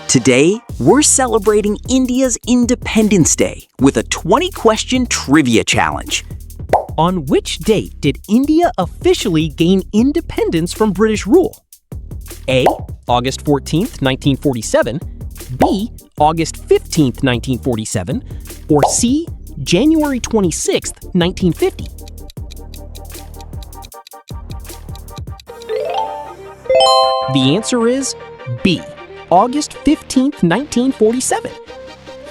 Today, we're celebrating India's Independence Day with a 20-question trivia challenge. On which date did India officially gain independence from British rule? A. August 14th, 1947, B. August 15th, 1947, or C. January 26th, 1950? The answer is B. August 15th, 1947.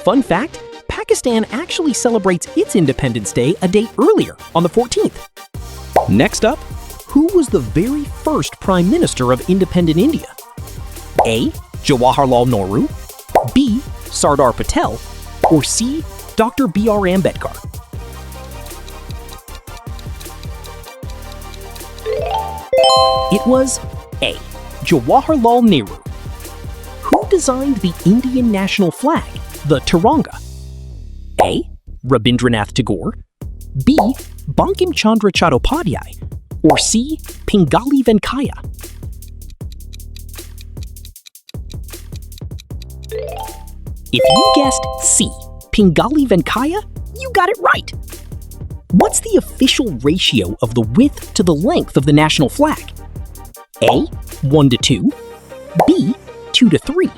Fun fact, Pakistan actually celebrates its Independence Day a day earlier, on the 14th. Next up, who was the very first Prime Minister of independent India? A. Jawaharlal Nehru, B. Sardar Patel, or C. Dr. B.R. Ambedkar? It was A. Jawaharlal Nehru. Who designed the Indian national flag, the Tiranga? A. Rabindranath Tagore, B. Bankim Chandra Chattopadhyay, or C. Pingali Venkaya? If you guessed C. Pingali Venkaya, you got it right. What's the official ratio of the width to the length of the national flag? A. 1:2, B. 2:3,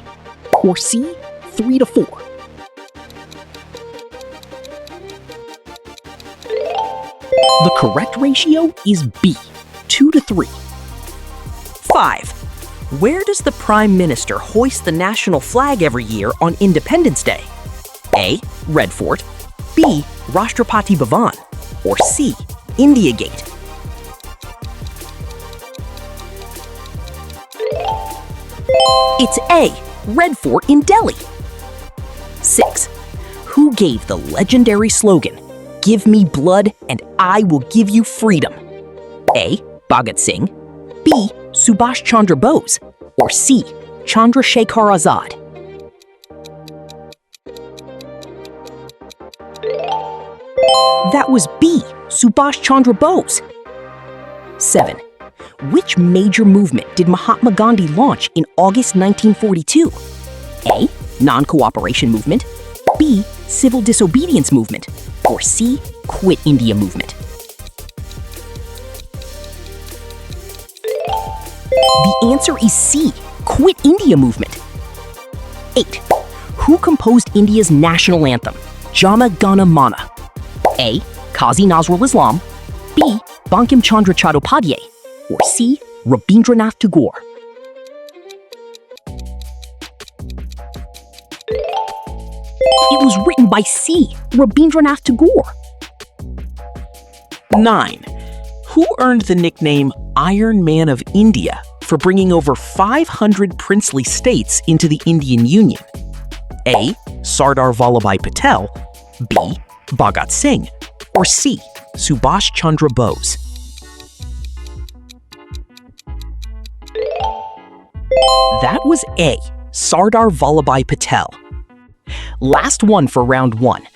or C. 3:4? The correct ratio is B. 2:3. 5. Where does the Prime Minister hoist the national flag every year on Independence Day? A. Red Fort, B. Rashtrapati Bhavan, or C. India Gate? It's A. Red Fort in Delhi. 6. Who gave the legendary slogan, "Give me blood and I will give you freedom"? A. Bhagat Singh, B. Subhash Chandra Bose, or C. Chandrasekhar Azad? That was B. Subhash Chandra Bose. 7. Which major movement did Mahatma Gandhi launch in August 1942? A. Non-cooperation movement, B. Civil disobedience movement, or C. Quit India movement? The answer is C. Quit India movement. 8. Who composed India's national anthem, Jana Gana Mana? A. Qazi Nazrul Islam, B. Bankim Chandra Chattopadhyay, or C. Rabindranath Tagore? It was written by C. Rabindranath Tagore. 9. Who earned the nickname Iron Man of India for bringing over 500 princely states into the Indian Union? A. Sardar Vallabhbhai Patel, B. Bhagat Singh, or C. Subhash Chandra Bose? That was A. Sardar Vallabhbhai Patel. Last one for round 1.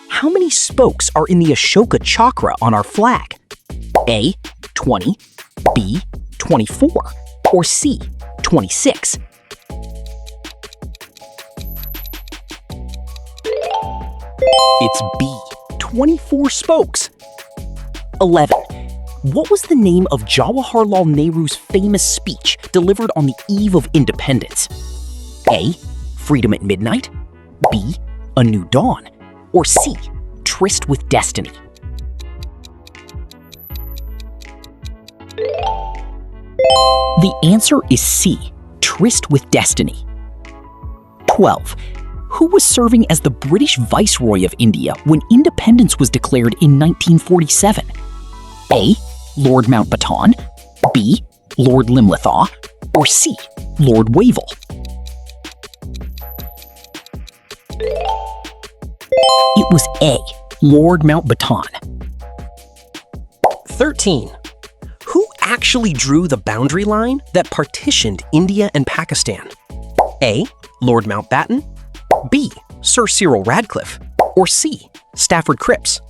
How many spokes are in the Ashoka Chakra on our flag? A. 20, B. 24, or C. 26? It's B. 24 spokes. 11. What was the name of Jawaharlal Nehru's famous speech delivered on the eve of independence? A. Freedom at Midnight, B. A New Dawn, or C. Tryst with Destiny? The answer is C. Tryst with Destiny. 12. Who was serving as the British Viceroy of India when independence was declared in 1947? A. Lord Mountbatten, B. Lord Linlithgow, or C. Lord Wavell? It was A. Lord Mountbatten. 13. Who actually drew the boundary line that partitioned India and Pakistan? A. Lord Mountbatten, B. Sir Cyril Radcliffe, or C. Stafford Cripps?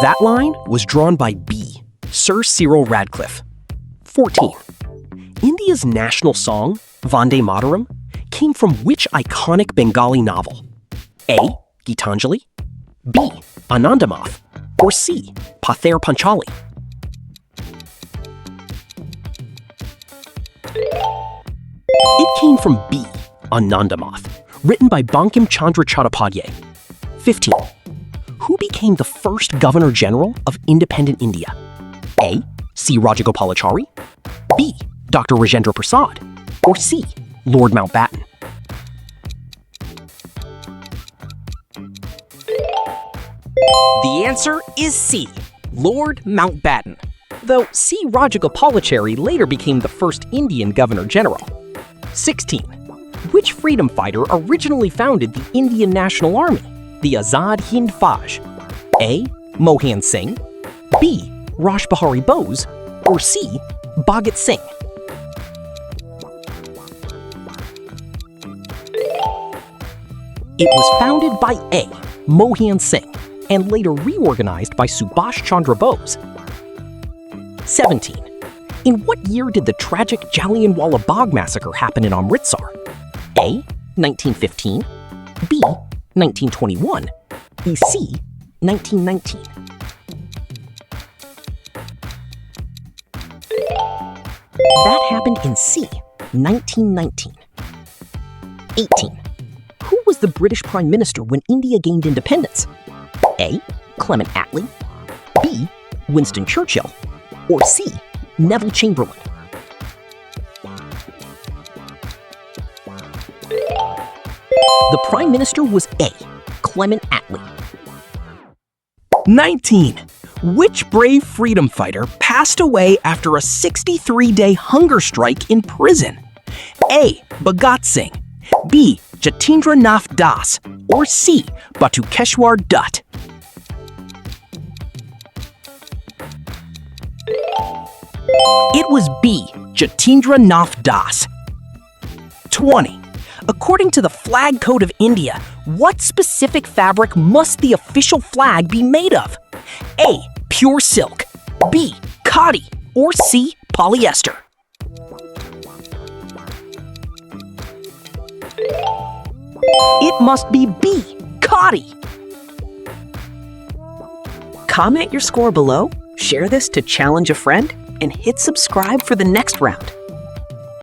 That line was drawn by B. Sir Cyril Radcliffe. 14. India's national song, Vande Mataram, came from which iconic Bengali novel? A. Gitanjali, B. Anandamath, or C. Pather Panchali? It came from B. Anandamath, written by Bankim Chandra Chattopadhyay. 15. Who became the first Governor General of independent India? A. C. Rajagopalachari, B. Dr. Rajendra Prasad, or C. Lord Mountbatten? The answer is C, Lord Mountbatten, though C. Rajagopalachari later became the first Indian Governor General. 16. Which freedom fighter originally founded the Indian National Army, the Azad Hind Fauj? A. Mohan Singh, B. Rash Behari Bose, or C. Bhagat Singh? It was founded by A. Mohan Singh and later reorganized by Subhash Chandra Bose. 17. In what year did the tragic Jallianwala Bagh massacre happen in Amritsar? A. 1915, B. 1921, or C. 1919? That happened in C. 1919. 18. Who was the British Prime Minister when India gained independence? A. Clement Attlee, B. Winston Churchill, or C. Neville Chamberlain? The Prime Minister was A. Clement Attlee. 19. Which brave freedom fighter passed away after a 63-day hunger strike in prison? A. Bhagat Singh, B. Jatindra Nath Das, or C. Batukeshwar Dutt? It was B. Jatindra Nath Das. 20. According to the Flag Code of India, what specific fabric must the official flag be made of? A. Pure silk, B. Khadi, or C. Polyester? It must be B. Khadi. Comment your score below, share this to challenge a friend, and hit subscribe for the next round.